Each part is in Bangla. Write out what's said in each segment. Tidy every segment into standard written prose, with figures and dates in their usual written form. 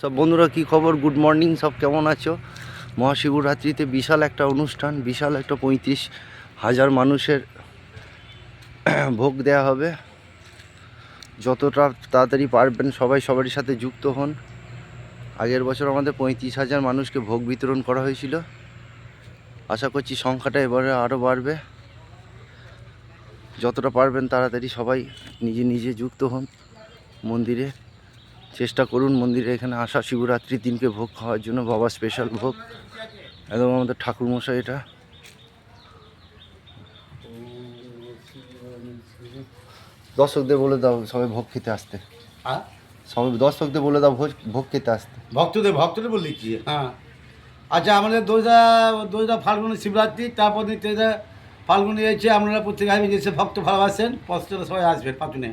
সব বন্ধুরা কি খবর, গুড মর্নিং, সব কেমন আছো? মহাশিবরাত্রিতে বিশাল একটা অনুষ্ঠান, বিশাল একটা 35,000 মানুষের ভোগ দেয়া হবে। যতটা তাড়াতাড়ি পারবেন সবাই সবারই সাথে যুক্ত হন। আগের বছর আমাদের 35,000 মানুষকে ভোগ বিতরণ করা হয়েছিল। আশা করছি সংখ্যাটা এবারে আরও বাড়বে। যতটা পারবেন তাড়াতাড়ি সবাই নিজে নিজে যুক্ত হন মন্দিরে। চেষ্টা করুন মন্দিরে এখানে আসা, শিবরাত্রির দিনকে ভোগ খাওয়ার জন্য। বাবা স্পেশাল ভোগ, একদম আমাদের ঠাকুরমশাই। এটা দর্শকদের বলে দাও সবাই ভোগ খেতে আসতে। সবাই দর্শকদের বলে দাও ভোগ খেতে আসতে। ভক্তদের বললি কি? হ্যাঁ, আচ্ছা, আমাদের দোসরা ফাল্গুনি শিবরাত্রি, তারপর দিন তেসরা ফাল্গুনি রয়েছে। আপনারা প্রত্যেকে আসবেন, যেসব ভক্ত ভালোবাসেন পশ্চিমে সবাই আসবেন পাতুনে।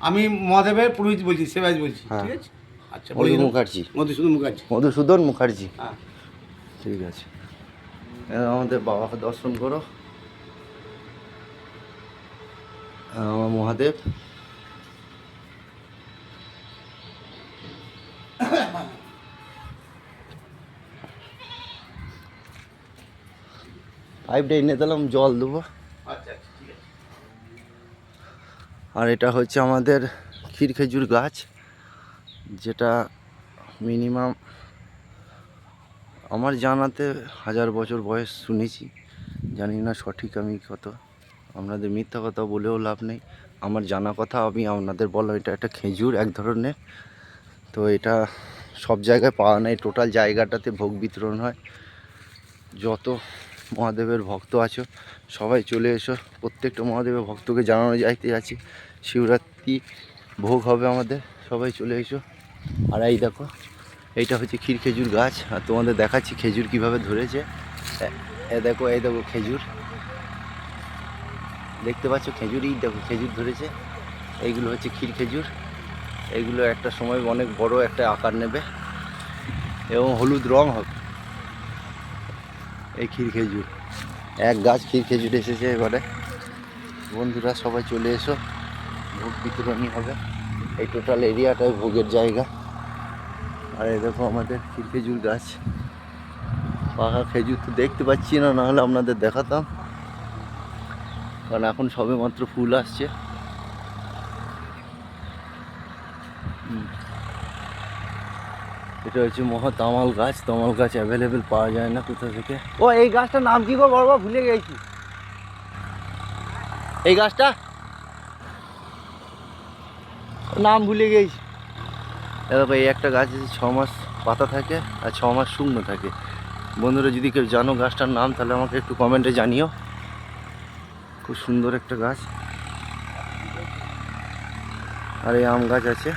আমি মহাদেবের পুরোহিত বলছি, সেবাই বলছি, ঠিক আছে? আচ্ছা, মধুসূদন মুখার্জি। হ্যাঁ, ঠিক আছে, আমাদের বাবাকে দর্শন করো। আমার মহাদেব। পাইপটা এনে দিলাম, জল দেবো। আচ্ছা, ঠিক আছে। আর এটা হচ্ছে আমাদের ক্ষীর খেজুর গাছ, যেটা মিনিমাম আমার জানাতে 1000 বছর বয়স শুনেছি। জানি না সঠিক আমি কত, আপনাদের মিথ্যা কথা বলেও লাভ নেই। আমার জানা কথা আমি আপনাদের বললাম। এটা একটা খেজুর এক ধরনের। তো এটা সব জায়গায় পাওয়া নেই, টোটাল জায়গাটাতে ভোগ বিতরণ হয়। যত মহাদেবের ভক্ত আছো সবাই চলে এসো। প্রত্যেকটা মহাদেবের ভক্তকে জানানো যাইতে আছে শিবরাত্রি ভোগ হবে আমাদের, সবাই চলে এসো। আর এই দেখো, এইটা হচ্ছে ক্ষীর খেজুর গাছ। আর তোমাদের দেখাচ্ছি খেজুর কিভাবে ধরেছে। এই দেখো খেজুর দেখতে পাচ্ছ, খেজুরই দেখো খেজুর ধরেছে। এইগুলো হচ্ছে ক্ষীর খেজুর। এইগুলো একটা সময় অনেক বড় একটা আকার নেবে এবং হলুদ রং হবে। এই ক্ষীর খেজুর, এক গাছ ক্ষীর খেজুর এসেছে। এবারে বন্ধুরা সবাই চলে এসো, ভোগ বিতরণী হবে। এই টোটাল এরিয়াটাই ভোগের জায়গা। আর এই দেখো আমাদের ক্ষীর খেজুর গাছ, পাকা খেজুর তো দেখতে পাচ্ছি না, নাহলে আপনাদের দেখাতাম, কারণ এখন সবে মাত্র ফুল আসছে। এটা হচ্ছে মহা তামাল গাছ। তামাল গাছ অ্যাভেলেবেল পাওয়া যায় না কোথা থেকে। ও, এই গাছটার নাম কি গো বাবা, ভুলে গেছি। এই গাছটা নাম ভুলে গেছি। দেখো এই একটা গাছ আছে 6 মাস পাতা থাকে আর 6 মাস শুকনো থাকে। বন্ধুরা যদি কেউ জানো গাছটার নাম, তাহলে আমাকে একটু কমেন্টে জানিও। খুব সুন্দর একটা গাছ। আর এই আম গাছ আছে।